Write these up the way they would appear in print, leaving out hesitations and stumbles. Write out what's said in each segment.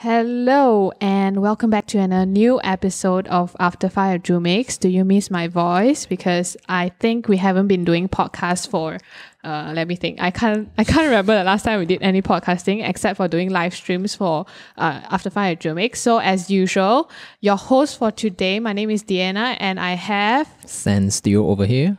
Hello and welcome back to a new episode of After Fire Jumix. Do you miss my voice? Because I think we haven't been doing podcasts for let me think. I can't remember the last time we did any podcasting except for doing live streams for After Fire Jumix. So as usual, your host for today, my name is Deanna and I have San Steel over here.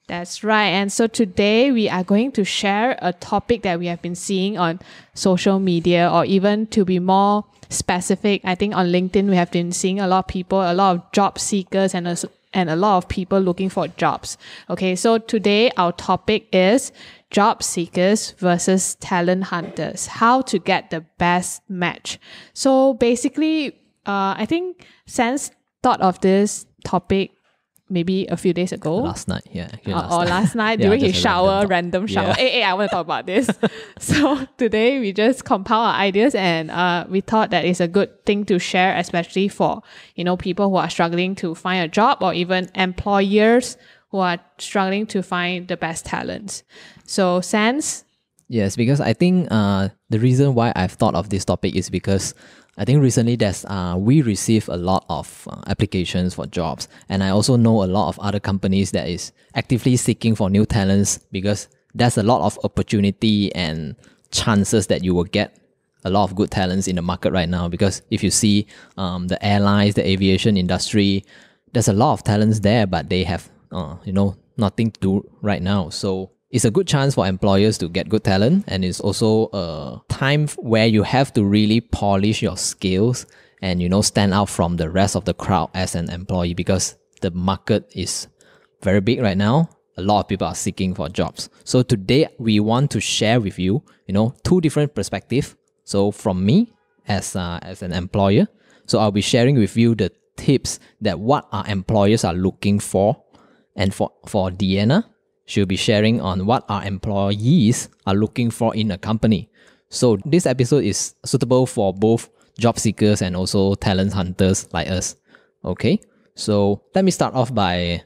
That's right. And so today we are going to share a topic that we have been seeing on social media, or even to be more specific, I think on LinkedIn we have been seeing a lot of job seekers and a lot of people looking for jobs. Okay, so today our topic is job seekers versus talent hunters, how to get the best match. So basically, I think Sans thought of this topic maybe a few days ago. Last night, yeah. Last night during his random shower. Yeah. Hey, I want to talk about this. So today we just compile our ideas and we thought that it's a good thing to share, especially for, people who are struggling to find a job, or even employers who are struggling to find the best talents. So Sans? Yes, because I think the reason why I've thought of this topic is because I think recently we receive a lot of applications for jobs, and I also know a lot of other companies that is actively seeking for new talents, because there's a lot of opportunity and chances that you will get a lot of good talents in the market right now. Because if you see the airlines, the aviation industry, there's a lot of talents there, but they have nothing to do right now. So it's a good chance for employers to get good talent, and it's also a time where you have to really polish your skills and stand out from the rest of the crowd as an employee, because the market is very big right now. A lot of people are seeking for jobs. So today we want to share with you, two different perspectives. So from me as an employer, so I'll be sharing with you the tips that what our employers are looking for, and for Deanna, she'll be sharing on what our employees are looking for in a company. So this episode is suitable for both job seekers and also talent hunters like us. Okay, so let me start off by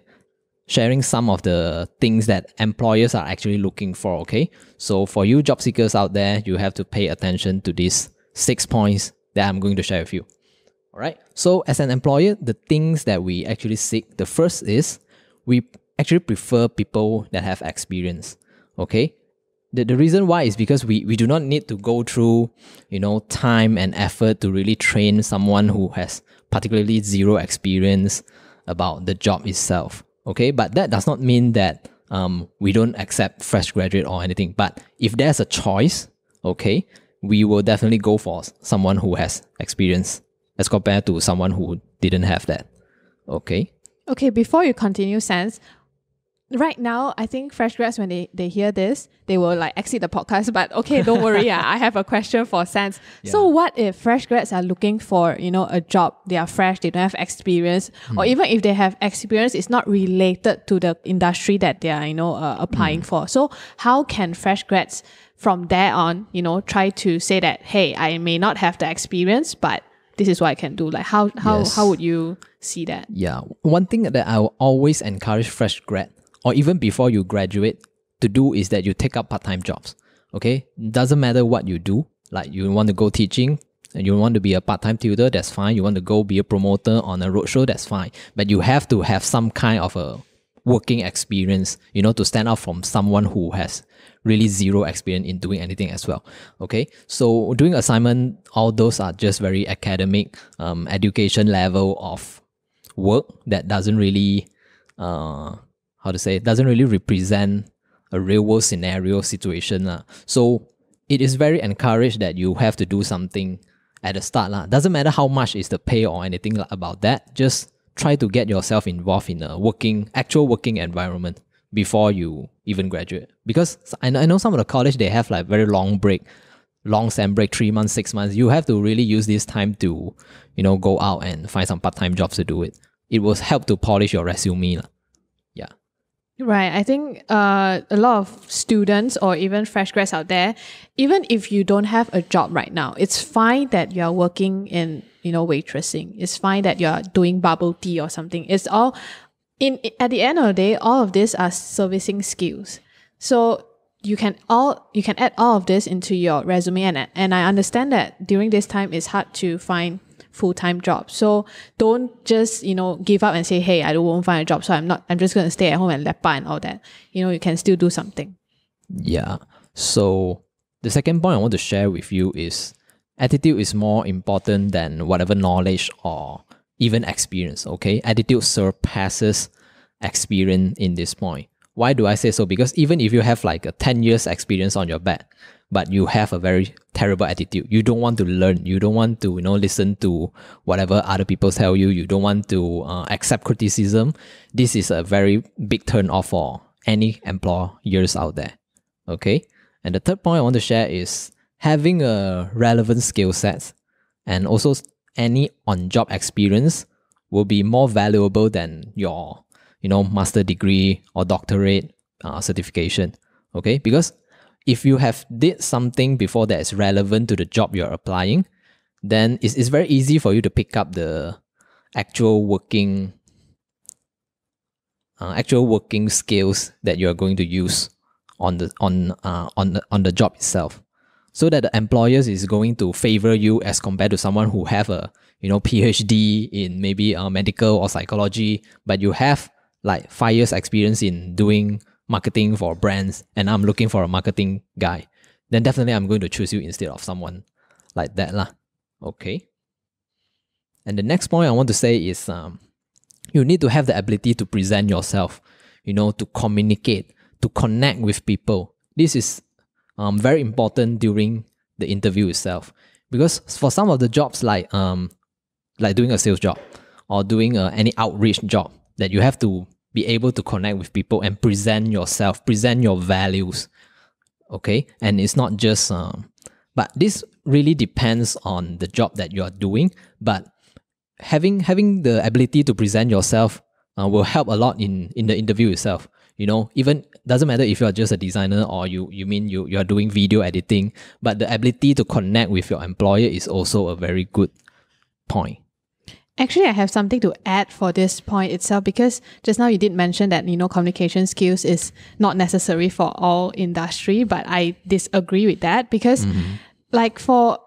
sharing some of the things that employers are actually looking for. Okay, so for you job seekers out there, you have to pay attention to these 6 points that I'm going to share with you. All right, so as an employer, the things that we actually seek, the first is we actually prefer people that have experience. Okay, the reason why is because we do not need to go through time and effort to really train someone who has particularly zero experience about the job itself. Okay, but that does not mean that we don't accept fresh graduate or anything. But if there's a choice, okay, we will definitely go for someone who has experience as compared to someone who didn't have that. Okay, before you continue, Sans, right now, I think fresh grads, when they hear this, they will exit the podcast. But okay, don't worry. I have a question for Sans. Yeah. So what if fresh grads are looking for, a job? They are fresh, they don't have experience. Or even if they have experience, it's not related to the industry that they are, applying for. So how can fresh grads from there on, try to say that, hey, I may not have the experience, but this is what I can do? How would you see that? Yeah, one thing that I will always encourage fresh grad, or even before you graduate, to do is that you take up part-time jobs. Okay, doesn't matter what you do. Like you want to go teaching, and you want to be a part-time tutor, that's fine. You want to go be a promoter on a roadshow, that's fine. But you have to have some kind of a working experience, to stand out from someone who has really zero experience in doing anything as well. Okay, so doing assignment, all those are just very academic, education level of work that doesn't really, doesn't really represent a real world scenario situation. So it is very encouraged that you have to do something at the start. Doesn't matter how much is the pay or anything about that. Just try to get yourself involved in a actual working environment before you even graduate. Because I know some of the college, they have very long sem break, 3 months, 6 months. You have to really use this time to, go out and find some part-time jobs to do it. It will help to polish your resume. Yeah. Right. I think a lot of students or even fresh grads out there, even if you don't have a job right now, it's fine that you're working in, waitressing. It's fine that you're doing bubble tea or something. It's all, at the end of the day, all of these are servicing skills. So you can add all of this into your resume, and I understand that during this time it's hard to find full-time jobs. So don't just, give up and say, hey, I won't find a job, so I'm just going to stay at home and lepa and all that. You can still do something. Yeah. So the second point I want to share with you is attitude is more important than whatever knowledge or even experience, okay? Attitude surpasses experience in this point. Why do I say so? Because even if you have like a 10 years experience on your back, but you have a very terrible attitude, you don't want to learn, you don't want to, listen to whatever other people tell you, you don't want to accept criticism, this is a very big turn off for any employers out there, okay? And the third point I want to share is having a relevant skill set and also any on-job experience will be more valuable than your, master degree or doctorate certification, okay? Because if you have did something before that is relevant to the job you're applying, then it's very easy for you to pick up the actual working skills that you're going to use on the job itself, so that the employers is going to favor you as compared to someone who have a PhD in maybe medical or psychology, but you have like 5 years experience in doing marketing for brands, and I'm looking for a marketing guy. Then definitely I'm going to choose you instead of someone like that lah. Okay. And the next point I want to say is you need to have the ability to present yourself, to communicate, to connect with people. This is very important during the interview itself, because for some of the jobs like doing a sales job or doing any outreach job, that you have to be able to connect with people and present yourself, present your values, okay? And it's not just but this really depends on the job that you are doing, but having the ability to present yourself will help a lot in the interview itself. Even doesn't matter if you are just a designer or you are doing video editing, but the ability to connect with your employer is also a very good point. Actually, I have something to add for this point itself, because just now you did mention that, communication skills is not necessary for all industry, but I disagree with that, because like for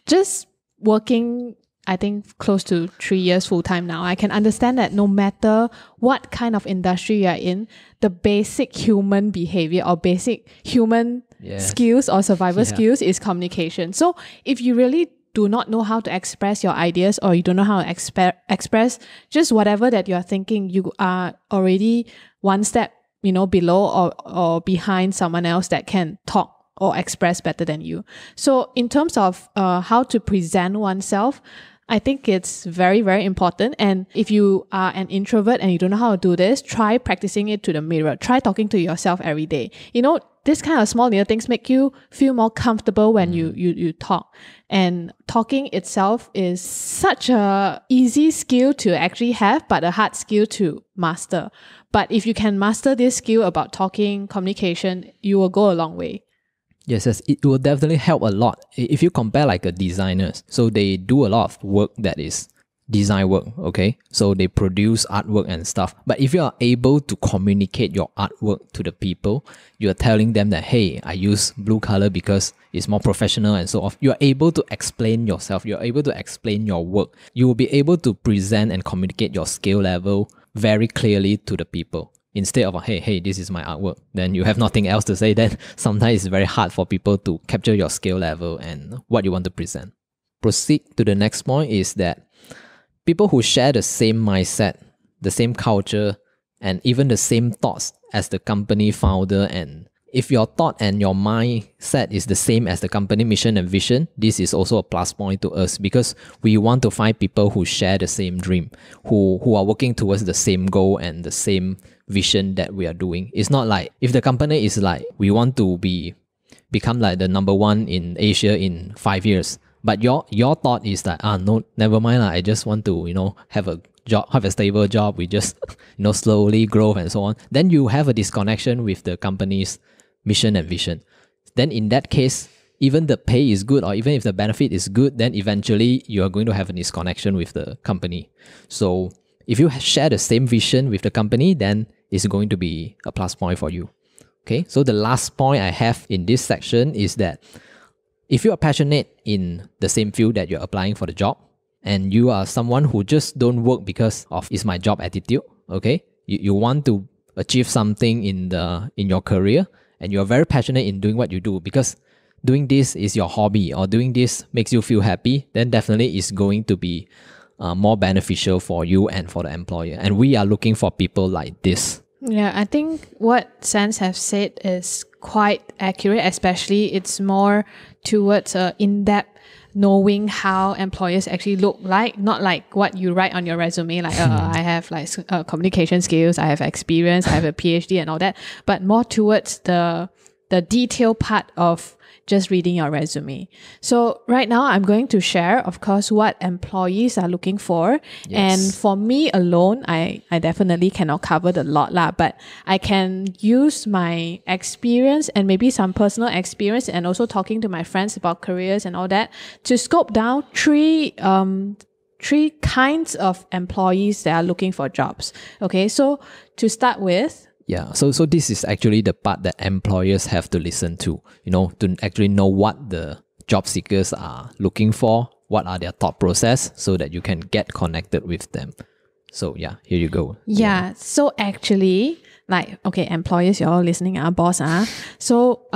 just working, I think close to 3 years full time now, I can understand that no matter what kind of industry you are in, the basic human behavior or basic human skills or survival skills is communication. So if you really do not know how to express your ideas, or you don't know how to express just whatever that you're thinking, you are already one step, below or behind someone else that can talk or express better than you. So in terms of how to present oneself, I think it's very, very important. And if you are an introvert and you don't know how to do this, try practicing it to the mirror. Try talking to yourself every day. This kind of small little things make you feel more comfortable when you talk. And talking itself is such a easy skill to actually have, but a hard skill to master. But if you can master this skill about talking, communication, you will go a long way. Yes, it will definitely help a lot. If you compare like a designers, so they do a lot of work that is design work, okay? So they produce artwork and stuff. But if you are able to communicate your artwork to the people, you are telling them that, hey, I use blue color because it's more professional and so on. You are able to explain yourself. You are able to explain your work. You will be able to present and communicate your skill level very clearly to the people. Instead of, hey, this is my artwork, then you have nothing else to say, then sometimes it's very hard for people to capture your skill level and what you want to present. Proceed to the next point is that people who share the same mindset, the same culture, and even the same thoughts as the company founder, and if your thought and your mindset is the same as the company mission and vision, this is also a plus point to us, because we want to find people who share the same dream, who are working towards the same goal and the same vision that we are doing. It's not like if the company is like, we want to become like the number one in Asia in 5 years, but your thought is that, no, never mind, I just want to, have a job, have a stable job, we just, slowly grow and so on. Then you have a disconnection with the company's mission and vision. Then in that case, even the pay is good, or even if the benefit is good, then eventually you are going to have a disconnection with the company. So if you share the same vision with the company, then it's going to be a plus point for you. Okay, so the last point I have in this section is that if you are passionate in the same field that you're applying for the job, and you are someone who just don't work because of it's my job attitude, okay, you want to achieve something in your career, and you're very passionate in doing what you do because doing this is your hobby or doing this makes you feel happy, then definitely it's going to be more beneficial for you and for the employer. And we are looking for people like this. Yeah, I think what Sans have said is quite accurate, especially it's more towards in-depth knowing how employers actually look like, not like what you write on your resume, like I have like communication skills, I have experience, I have a PhD and all that, but more towards the detailed part of just reading your resume. So right now I'm going to share, of course, what employees are looking for. Yes. And for me alone, I definitely cannot cover the lot lah, but I can use my experience and maybe some personal experience and also talking to my friends about careers and all that to scope down three kinds of employees that are looking for jobs. Okay, so to start with, yeah, so this is actually the part that employers have to listen to, to actually know what the job seekers are looking for, what are their thought process, so that you can get connected with them. So yeah, here you go. Yeah, so actually, like, okay, employers, you're all listening, boss, So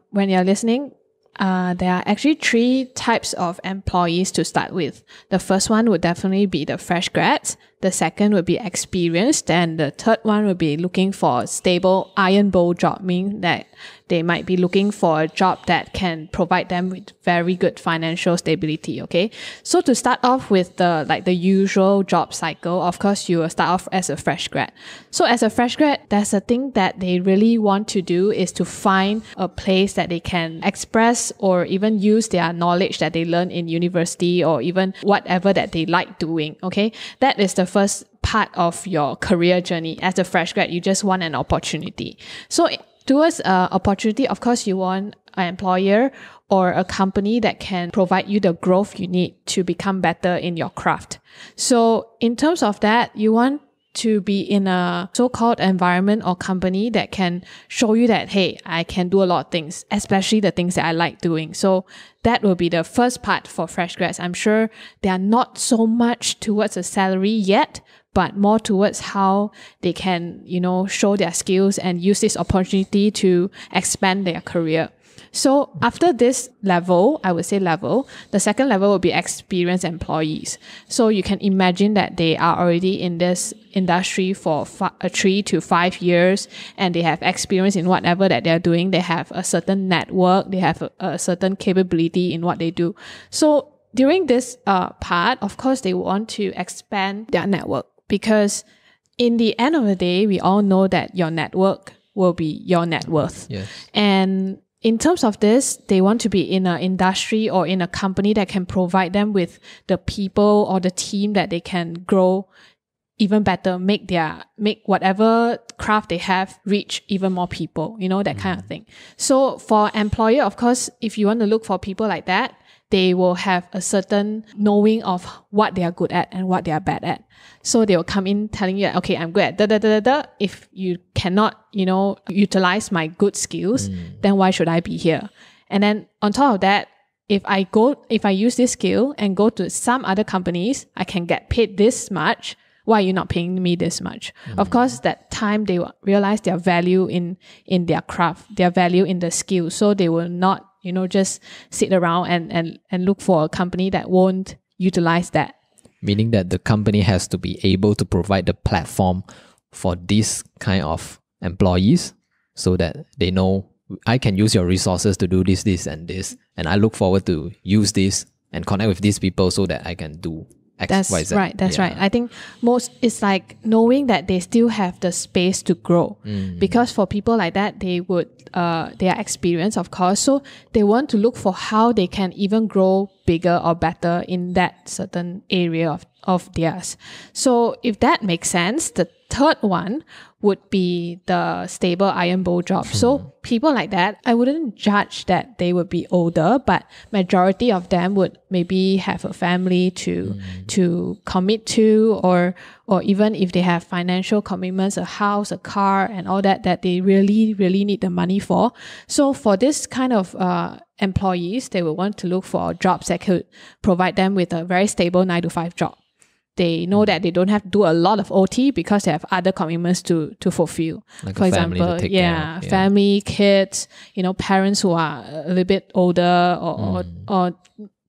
when you're listening, there are actually three types of employees to start with. The first one would definitely be the fresh grads. The second would be experienced. And the third one would be looking for a stable iron bowl job, meaning that they might be looking for a job that can provide them with very good financial stability, okay? So to start off with the usual job cycle, of course, you will start off as a fresh grad. So as a fresh grad, there's a thing that they really want to do is to find a place that they can express or even use their knowledge that they learn in university or even whatever that they like doing, okay? That is the first part of your career journey. As a fresh grad, you just want an opportunity. So towards opportunity, of course, you want an employer or a company that can provide you the growth you need to become better in your craft. So in terms of that, you want to be in a so-called environment or company that can show you that, hey, I can do a lot of things, especially the things that I like doing. So that will be the first part for fresh grads. I'm sure they are not so much towards a salary yet, but more towards how they can, show their skills and use this opportunity to expand their career. So after this level, I would say level, the second level will be experienced employees. So you can imagine that they are already in this industry for 3 to 5 years and they have experience in whatever that they're doing. They have a certain network, they have a certain capability in what they do. So during this part, of course, they want to expand their network because in the end of the day, we all know that your network will be your net worth. Yes. And in terms of this, they want to be in an industry or in a company that can provide them with the people or the team that they can grow even better, make whatever craft they have reach even more people, that kind of thing. So for employer, of course, if you want to look for people like that, they will have a certain knowing of what they are good at and what they are bad at. So they will come in telling you, okay, I'm good at da-da-da-da-da. If you cannot, utilize my good skills, then why should I be here? And then on top of that, if I use this skill and go to some other companies, I can get paid this much. Why are you not paying me this much? Of course, that time they will realize their value in their craft, their value in the skill. So they will not, just sit around and look for a company that won't utilize that. Meaning that the company has to be able to provide the platform for this kind of employees so that they know I can use your resources to do this, and this. And I look forward to use this and connect with these people so that I can do X, That's Y, Z. right. That's right. I think it's like knowing that they still have the space to grow. Because for people like that, they are experienced, of course. So they want to look for how they can even grow bigger or better in that certain area of theirs. So if that makes sense, the third one would be the stable iron bowl job. So people like that, I wouldn't judge that they would be older, but majority of them would maybe have a family to commit to, or even if they have financial commitments, a house, a car, and all that they really, really need the money for. So for this kind of employees, they will want to look for jobs that could provide them with a very stable 9 to 5 job. They know that they don't have to do a lot of OT because they have other commitments to fulfill. Like for a family example, to take care of. family, kids, parents who are a little bit older, or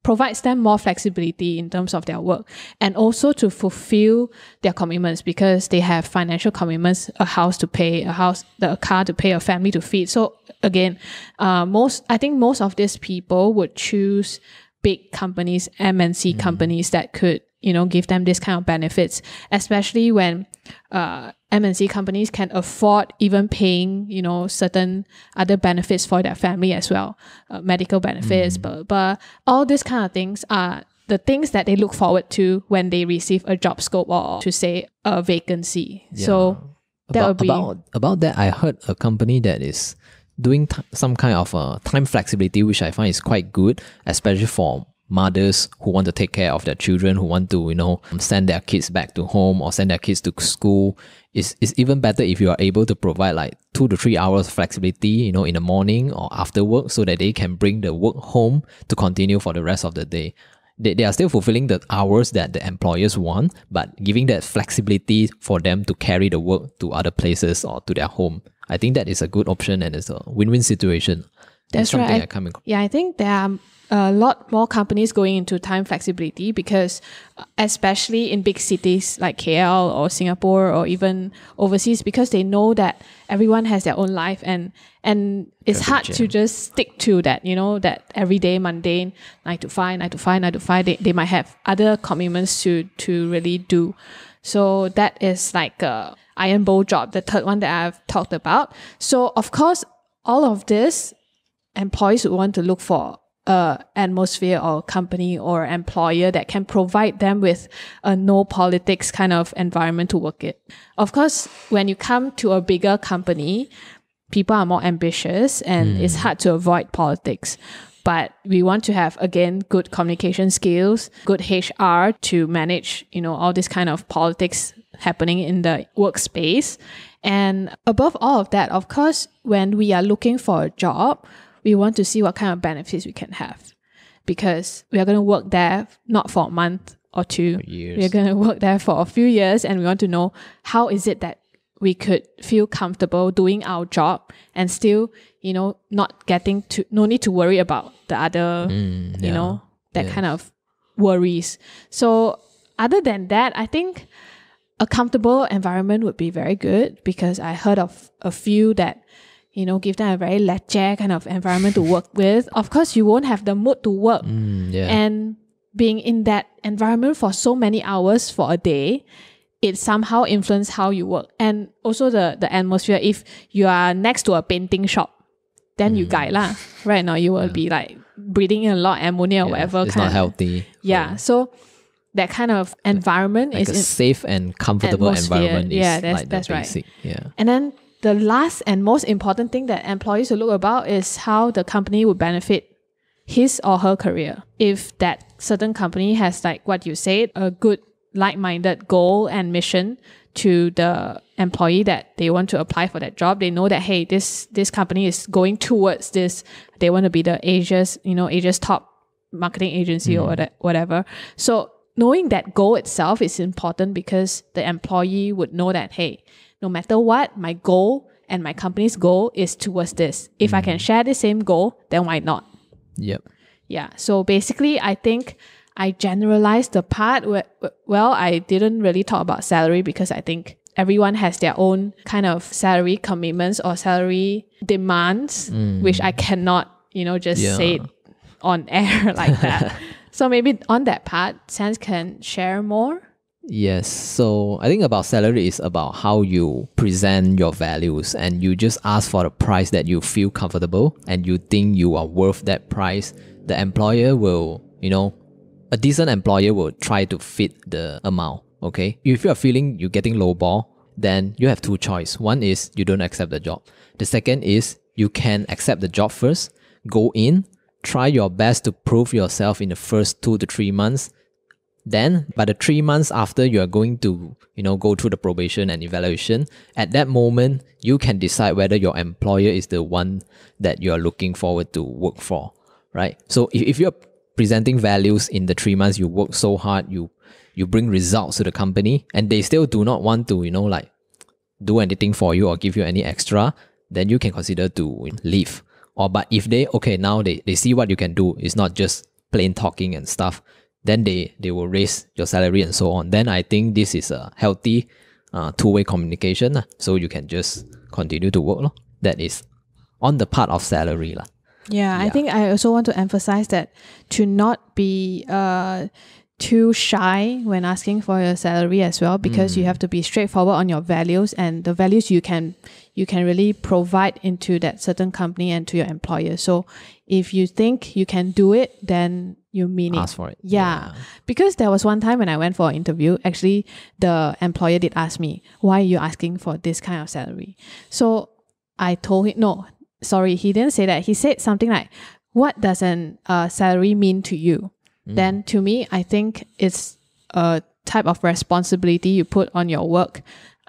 provides them more flexibility in terms of their work, and also to fulfill their commitments because they have financial commitments, a house to pay, a car to pay, a family to feed. So again, I think most of these people would choose big companies, MNC companies that could give them this kind of benefits, especially when MNC companies can afford even paying, certain other benefits for their family as well, medical benefits, but all these kind of things are the things that they look forward to when they receive a job scope, or to say a vacancy. Yeah. So that would be about that. I heard a company that is doing some kind of time flexibility, which I find is quite good, especially for mothers who want to take care of their children, who want to, send their kids back to home or send their kids to school. It's even better if you are able to provide like 2 to 3 hours flexibility, in the morning or after work, so that they can bring the work home to continue for the rest of the day. They are still fulfilling the hours that the employers want, but giving that flexibility for them to carry the work to other places or to their home. I think that is a good option, and it's a win-win situation. That's right. I think there are a lot more companies going into time flexibility because especially in big cities like KL or Singapore or even overseas, because they know that everyone has their own life, and it's hard to just stick to that, that everyday mundane 9 to 5, 9 to 5, 9 to 5. They might have other commitments to really do. So that is like a iron bowl job, the third one that I've talked about. So of course, all of this, employees would want to look for atmosphere or company or employer that can provide them with a no politics kind of environment to work in. Of course, when you come to a bigger company, people are more ambitious and it's hard to avoid politics. But we want to have, again, good communication skills, good HR to manage, all this kind of politics happening in the workspace. And above all of that, of course, when we are looking for a job, we want to see what kind of benefits we can have, because we are going to work there not for a month or two. We're going to work there for a few years, and we want to know how is it that we could feel comfortable doing our job and still, not no need to worry about the other, kind of worries. So other than that, I think a comfortable environment would be very good, because I heard of a few that give them a very lecce kind of environment to work with. Of course, you won't have the mood to work. And being in that environment for so many hours for a day, it somehow influences how you work. And also the atmosphere. If you are next to a painting shop, then you gai lah. Right now, you will be like breathing in a lot of ammonia or whatever. It's not healthy. Yeah. So that kind of environment is a safe and comfortable environment. That's basic. Right. Yeah. And then the last and most important thing that employees will look about is how the company would benefit his or her career. If that certain company has, like what you said, a good like-minded goal and mission to the employee that they want to apply for that job, they know that, hey, this company is going towards this. They want to be the Asia's top marketing agency or whatever. So knowing that goal itself is important, because the employee would know that, hey, no matter what, my goal and my company's goal is towards this. If I can share the same goal, then why not? Yep. Yeah. So basically, I think I generalized the part where, I didn't really talk about salary, because I think everyone has their own kind of salary commitments or salary demands, which I cannot, just say it on air like that. So maybe on that part, Sans can share more. Yes, so I think about salary is about how you present your values, and you just ask for a price that you feel comfortable and you think you are worth that price. The employer will, a decent employer will try to fit the amount, okay? If you are feeling you're getting lowball, then you have two choices. One is you don't accept the job. The second is you can accept the job first, go in, try your best to prove yourself in the first 2 to 3 months. Then by the 3 months after, you are going to, go through the probation and evaluation. At that moment, you can decide whether your employer is the one that you are looking forward to work for, right? So if you're presenting values in the 3 months, you work so hard, you bring results to the company, and they still do not want to, do anything for you or give you any extra, then you can consider to leave. But if now they see what you can do, it's not just plain talking and stuff, then they will raise your salary and so on. Then I think this is a healthy two-way communication. So you can just continue to work. That is on the part of salary. Yeah, I think I also want to emphasize that to not be too shy when asking for your salary as well, because you have to be straightforward on your values and the values you can really provide into that certain company and to your employer. So if you think you can do it, then you mean it. Ask for it. Yeah. Because there was one time when I went for an interview, actually the employer did ask me, why are you asking for this kind of salary? So I told him, no, sorry, he didn't say that. He said something like, what does an salary mean to you? Then to me, I think it's a type of responsibility you put on your work.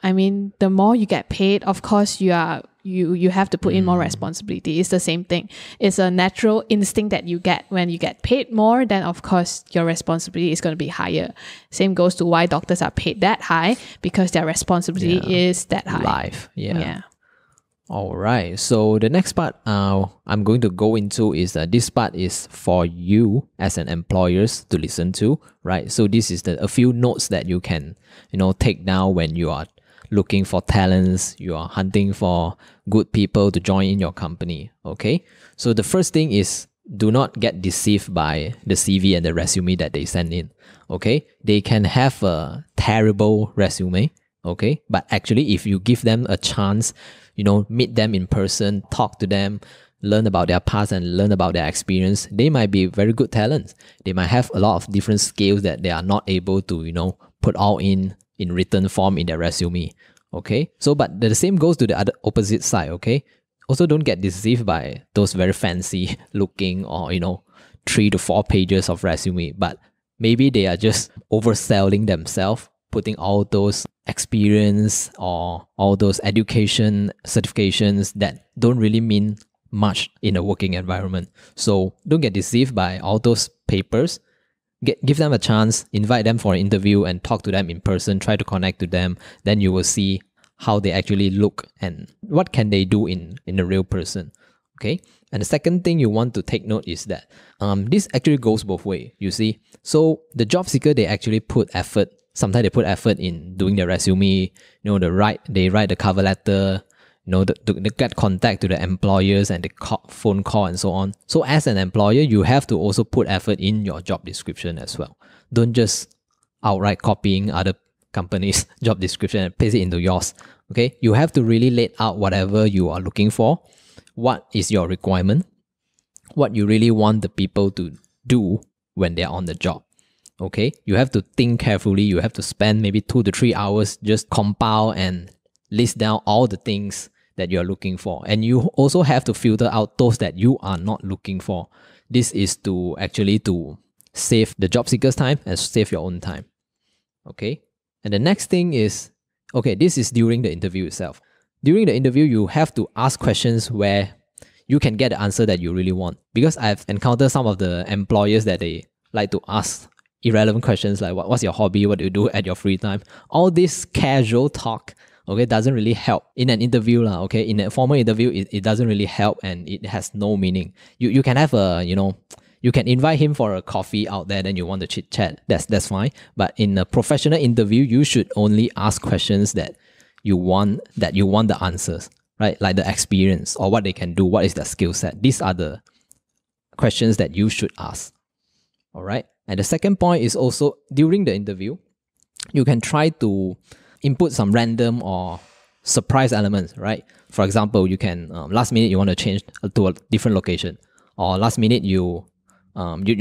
I mean, the more you get paid, of course, you have to put in more responsibility. It's the same thing. It's a natural instinct that you get. When you get paid more, then of course, your responsibility is going to be higher. Same goes to why doctors are paid that high, because their responsibility is that high. Life. Yeah. All right. So the next part I'm going to go into is this part is for you as an employers to listen to, right? So this is a few notes that you can, take down when you are looking for talents, you are hunting for good people to join in your company, okay? So the first thing is, do not get deceived by the CV and the resume that they send in, okay? They can have a terrible resume, okay? But actually, if you give them a chance, meet them in person, talk to them, learn about their past and learn about their experience, they might be very good talents. They might have a lot of different skills that they are not able to, put all in written form in their resume, okay? So, but the same goes to the other opposite side, okay? Also, don't get deceived by those very fancy looking or, 3 to 4 pages of resume, but maybe they are just overselling themselves, putting all those experience or all those education certifications that don't really mean much in a working environment. So don't get deceived by all those papers. Give them a chance, invite them for an interview and talk to them in person, try to connect to them. Then you will see how they actually look and what can they do in a real person. Okay. And the second thing you want to take note is that this actually goes both ways, you see. So the job seeker, they actually put effort. Sometimes they put effort in doing their resume, they write the cover letter, they get contact to the employers and the phone call and so on. So as an employer, you have to also put effort in your job description as well. Don't just outright copying other companies' job description and paste it into yours. Okay, you have to really lay out whatever you are looking for. What is your requirement? What you really want the people to do when they're on the job. Okay, you have to think carefully. You have to spend maybe 2 to 3 hours just compile and list down all the things that you're looking for. And you also have to filter out those that you are not looking for. This is to save the job seeker's time and save your own time. Okay, and the next thing is, okay, this is during the interview itself. During the interview, you have to ask questions where you can get the answer that you really want. Because I've encountered some of the employers that they like to ask irrelevant questions like what's your hobby, what do you do at your free time. All this casual talk, okay, doesn't really help in an interview, okay. In a formal interview, it doesn't really help and it has no meaning. You can have you can invite him for a coffee out there, then you want to chit chat. That's fine. But in a professional interview, you should only ask questions that you want the answers, right? Like the experience or what they can do, what is their skill set. These are the questions that you should ask. All right. And the second point is also during the interview, you can try to input some random or surprise elements, right? For example, you can last minute you want to change to a different location, or last minute you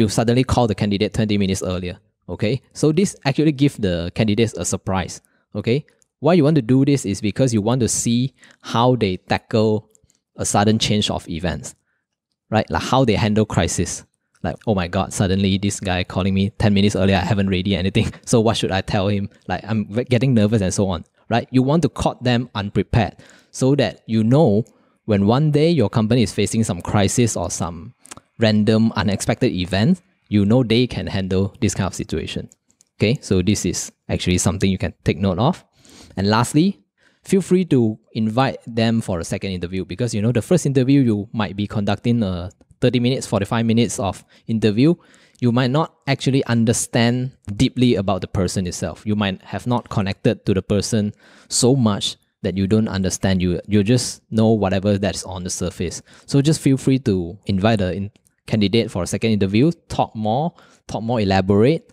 suddenly call the candidate 20 minutes earlier. Okay, so this actually gives the candidates a surprise. Okay, Why you want to do this is because you want to see how they tackle a sudden change of events, right? Like how they handle crisis. Like, oh my God, suddenly this guy calling me 10 minutes earlier, I haven't ready anything. So what should I tell him? Like, I'm getting nervous and so on, right? You want to caught them unprepared so that you know when one day your company is facing some crisis or some random unexpected event, you know they can handle this kind of situation. Okay, so this is actually something you can take note of. And lastly, feel free to invite them for a second interview because, you know, the first interview, you might be conducting a 30 minutes, 45 minutes of interview. You might not actually understand deeply about the person itself. You might have not connected to the person so much that you don't understand. You just know whatever that's on the surface. So just feel free to invite a candidate for a second interview, talk more, elaborate,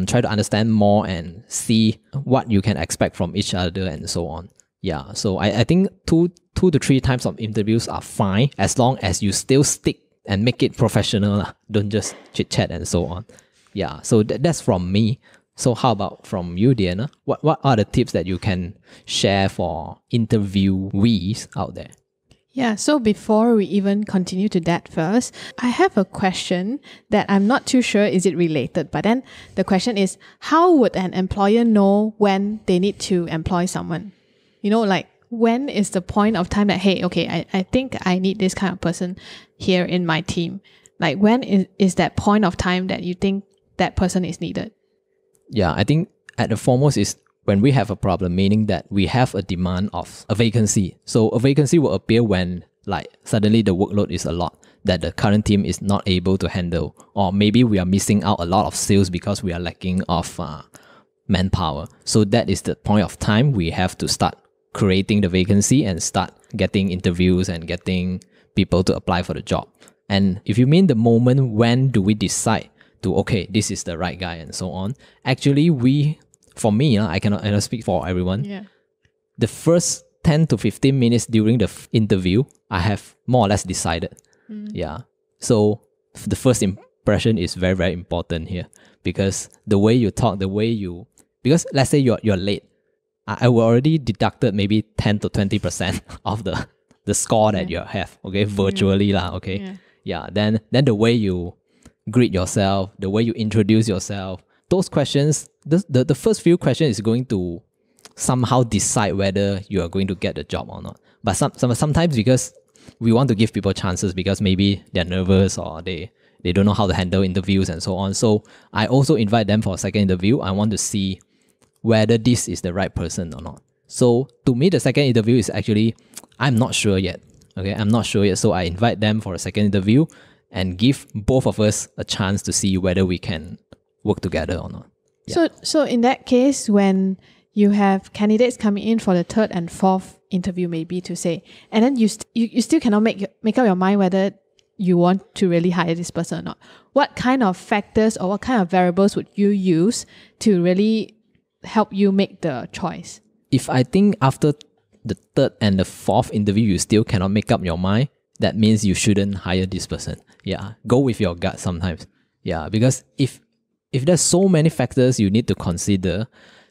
try to understand more and see what you can expect from each other and so on. Yeah, so I think two to three times of interviews are fine as long as you still stick and make it professional. Don't just chit chat and so on. Yeah, so that's from me. So how about from you, Diana? What are the tips that you can share for interviewees out there? Yeah, so before we even continue to that first, I have a question that I'm not too sure is it related, but then the question is, how would an employer know when they need to employ someone? You know, like when is the point of time that, hey, okay, I think I need this kind of person here in my team? Like when is that point of time that you think that person is needed? Yeah, I think at the foremost is when we have a problem, meaning that we have a demand of a vacancy. So a vacancy will appear when like suddenly the workload is a lot that the current team is not able to handle, or maybe we are missing out a lot of sales because we are lacking of manpower. So that is the point of time we have to start creating the vacancy and start getting interviews and getting people to apply for the job. And if you mean the moment when do we decide to, okay, this is the right guy and so on, actually for me, I cannot speak for everyone. Yeah. The first 10 to 15 minutes during the interview, I have more or less decided. Yeah. So the first impression is very, very important here because the way you talk, because let's say you're late, I will already deducted maybe 10 to 20% of the score that you have, okay, virtually lah, okay. Yeah. Then the way you greet yourself, the way you introduce yourself, those questions, the first few questions is going to somehow decide whether you are going to get the job or not. But sometimes because we want to give people chances because maybe they're nervous or they don't know how to handle interviews and so on. So I also invite them for a second interview. I want to see whether this is the right person or not. So to me, the second interview is actually, I'm not sure yet. Okay, I'm not sure yet. So I invite them for a second interview and give both of us a chance to see whether we can work together or not. Yeah. So in that case, when you have candidates coming in for the third and fourth interview, maybe to say, and then you still cannot make up your mind whether you want to really hire this person or not. What kind of factors or what kind of variables would you use to really help you make the choice? If I think after the third and the fourth interview, you still cannot make up your mind, that means you shouldn't hire this person. Yeah, go with your gut sometimes. Yeah, because if there's so many factors you need to consider,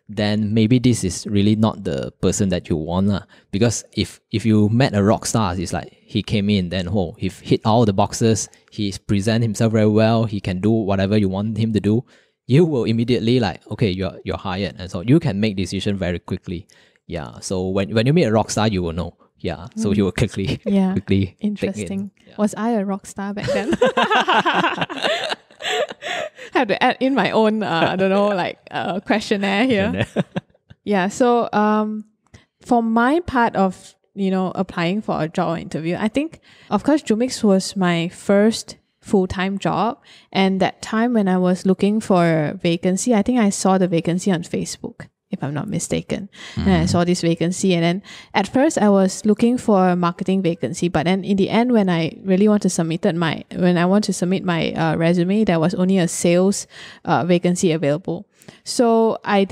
then maybe this is really not the person that you want. Because if you met a rock star, it's like he came in, then he hit all the boxes, he present himself very well, he can do whatever you want him to do, you will immediately like, okay, you're hired. And so you can make decision very quickly. Yeah, so when you meet a rock star, you will know. Yeah, so you will quickly interesting. Take in. Yeah. Was I a rock star back then? Have to add in my own, questionnaire here. Yeah, so for my part of, applying for a job or interview, I think, of course, Jumix was my first full-time job. And that time when I was looking for a vacancy, I think I saw the vacancy on Facebook, if I'm not mistaken. And I saw this vacancy. And then at first I was looking for a marketing vacancy. But then in the end, when I really want to submit my resume, there was only a sales vacancy available. So I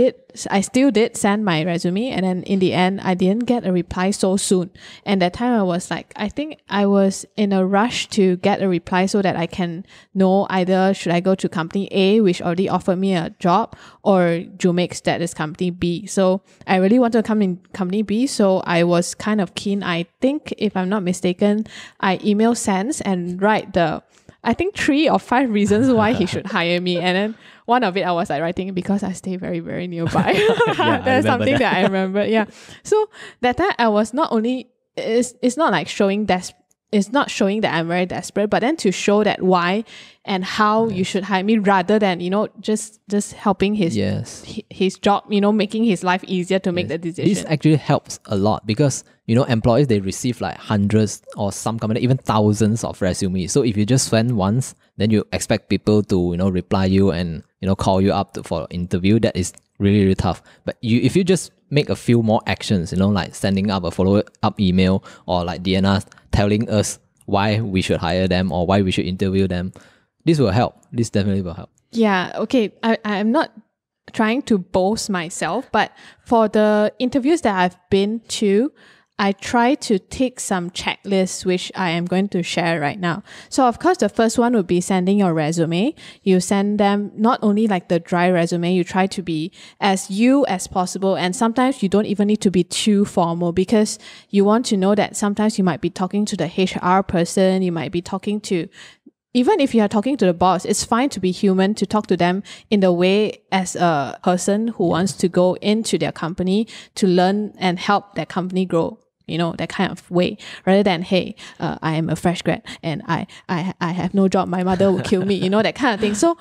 still did send my resume, and then in the end, I didn't get a reply so soon. And that time I was like, I think I was in a rush to get a reply so that I can know either should I go to company A, which already offered me a job, or Jumix, that is company B. So I really wanted to come in company B. So I was kind of keen. I think, if I'm not mistaken, I emailed Sans and write I think 3 or 5 reasons why he should hire me. And then one of it I was like writing because I stay very, very nearby. That's something that I remember. Yeah. So that time I was not only, it's not like showing it's not showing that I'm very desperate, but then to show that why and how you should hire me, rather than, just helping his job, making his life easier to make the decision. This actually helps a lot because, employees, they receive like hundreds or some company, even thousands of resumes. So if you just send once, then you expect people to, reply you and, call you up for interview. That is really, really tough. But if you just make a few more actions, like sending up a follow-up email, or like DNR telling us why we should hire them or why we should interview them, this will help. This definitely will help. Yeah, okay. I'm not trying to boast myself, but for the interviews that I've been to, I try to take some checklists, which I am going to share right now. So of course, the first one would be sending your resume. You send them not only like the dry resume, you try to be as you as possible. And sometimes you don't even need to be too formal, because you want to know that sometimes you might be talking to the HR person, you might be talking to, even if you are talking to the boss, it's fine to be human, to talk to them in the way as a person who wants to go into their company to learn and help their company grow. That kind of way, rather than, hey, I am a fresh grad and I have no job, my mother will kill me, that kind of thing. So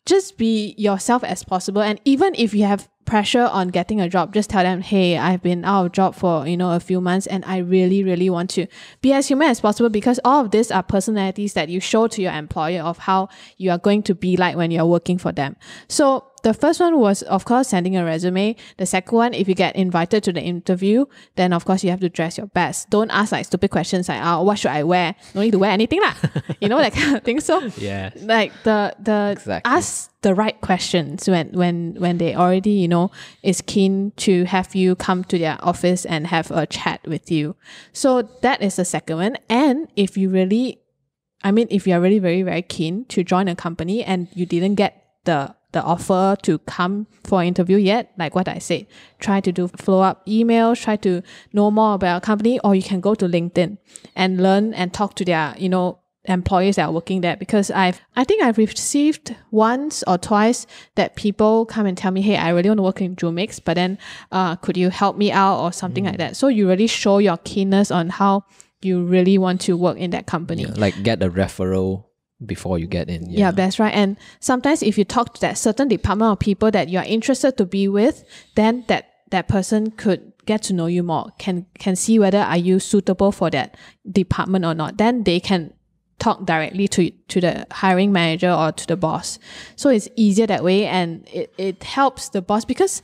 just be yourself as possible. And even if you have pressure on getting a job, just tell them, hey, I've been out of job for, a few months, and I really, really want to be as human as possible, because all of these are personalities that you show to your employer of how you are going to be like when you're working for them. So the first one was, of course, sending a resume. The second one, if you get invited to the interview, then of course you have to dress your best. Don't ask like stupid questions like, what should I wear? No need to wear anything lah. That kind of thing. So like exactly. Ask the right questions when they already, is keen to have you come to their office and have a chat with you. So that is the second one. And if you are really very, very keen to join a company and you didn't get the offer to come for an interview yet, like what I said, try to do follow-up emails, try to know more about a company, or you can go to LinkedIn and learn and talk to their, employees that are working there. Because I think I've received once or twice that people come and tell me, hey, I really want to work in Jumix, but then could you help me out or something like that. So you really show your keenness on how you really want to work in that company. Like get a referral before you get in. Yeah, that's right. And sometimes if you talk to that certain department of people that you are interested to be with, then that person could get to know you more, can see whether are you suitable for that department or not. Then they can talk directly to the hiring manager or to the boss. So it's easier that way, and it helps the boss, because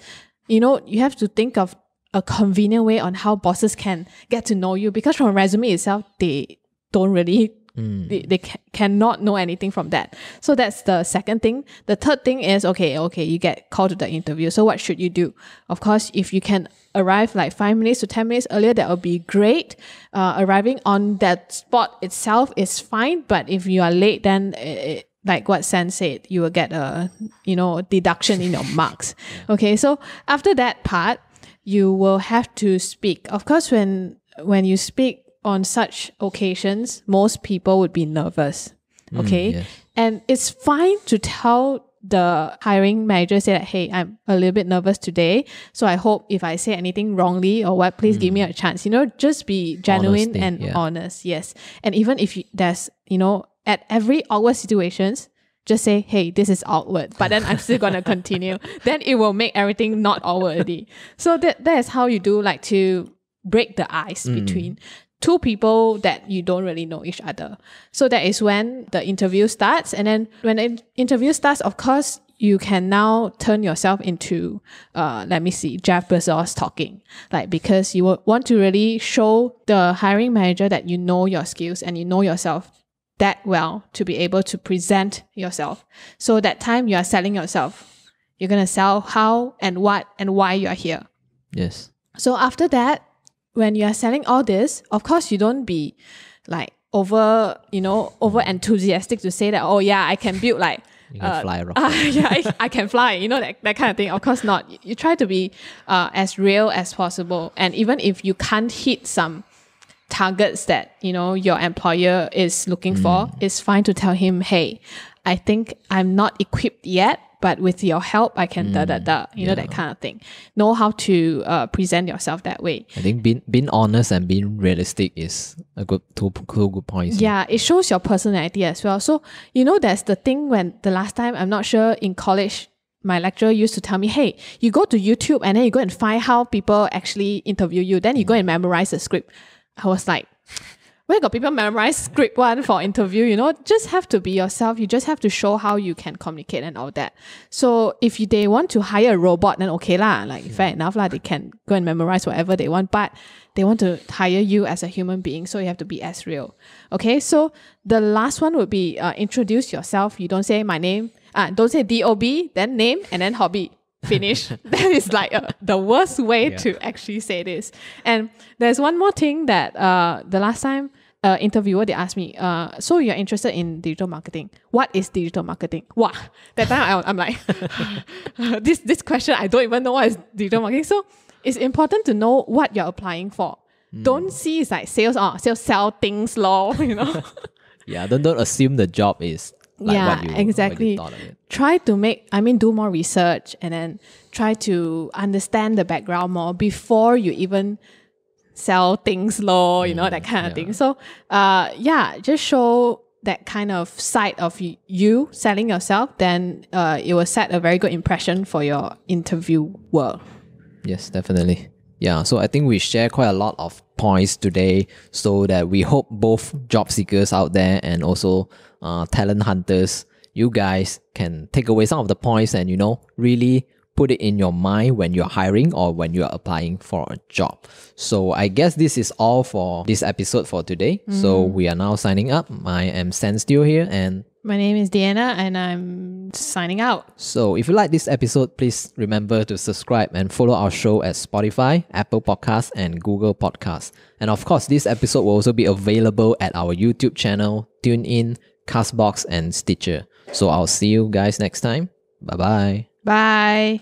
you have to think of a convenient way on how bosses can get to know you, because from a resume itself, they don't really they cannot know anything from that. So that's the second thing. The third thing is, okay, you get called to the interview. So what should you do? Of course, if you can arrive like 5 minutes to 10 minutes earlier, that would be great. Arriving on that spot itself is fine, but if you are late, then like what San said, you will get a deduction in your marks. Okay, so after that part, you will have to speak. Of course, when you speak on such occasions, most people would be nervous. Okay. Yes. And it's fine to tell the hiring manager, say that, hey, I'm a little bit nervous today, so I hope if I say anything wrongly or what, please give me a chance. Just be genuine Honesty, and honest. Yes. And even if there's, at every awkward situations, just say, hey, this is awkward, but then I'm still going to continue. Then it will make everything not awkward already. So that is how you do, like, to break the ice between two people that you don't really know each other. So that is when the interview starts. And then when the interview starts, of course, you can now turn yourself into, Jeff Bezos talking. Like, because you want to really show the hiring manager that you know your skills and you know yourself that well to be able to present yourself. So that time you are selling yourself. You're going to sell how and what and why you are here. Yes. So after that, when you are selling all this, of course, you don't be like over enthusiastic to say that, oh yeah, I can build like, You can fly a rocket. I can fly, that kind of thing. Of course not. You try to be as real as possible. And even if you can't hit some targets that, your employer is looking for, it's fine to tell him, hey, I think I'm not equipped yet, but with your help, I can that kind of thing. Know how to present yourself that way. I think being honest and being realistic is a two good points. Yeah, it shows your personality as well. So, there's the thing when the last time, I'm not sure, in college, my lecturer used to tell me, hey, you go to YouTube and then you go and find how people actually interview you. Then you go and memorize the script. I was like, where got people memorize script one for interview? Just have to be yourself. You just have to show how you can communicate and all that. So if they want to hire a robot, then okay lah. Like fair enough lah. They can go and memorize whatever they want, but they want to hire you as a human being. So you have to be as real. Okay. So the last one would be introduce yourself. You don't say my name. Don't say DOB, then name, and then hobby. Finish. That is like the worst way to actually say this. And there's one more thing that the last time interviewer, they asked me, so you're interested in digital marketing. What is digital marketing? Wow. That time I'm like, this question, I don't even know what is digital marketing. So it's important to know what you're applying for. Don't see it's like sales, sell things lor, Yeah, don't assume the job is like exactly. what you thought of it. Try to do more research and then try to understand the background more before you even sell things low, that kind of thing. So, just show that kind of side of you selling yourself, then it will set a very good impression for your interviewer. Yes, definitely. Yeah, so I think we share quite a lot of points today so that we hope both job seekers out there and also talent hunters, you guys can take away some of the points and, really put it in your mind when you're hiring or when you're applying for a job. So I guess this is all for this episode for today. So we are now signing up. I am Stan Steele here and my name is Deanna and I'm signing out. So if you like this episode, please remember to subscribe and follow our show at Spotify, Apple Podcasts, and Google Podcasts. And of course, this episode will also be available at our YouTube channel, TuneIn, Castbox, and Stitcher. So I'll see you guys next time. Bye-bye. Bye.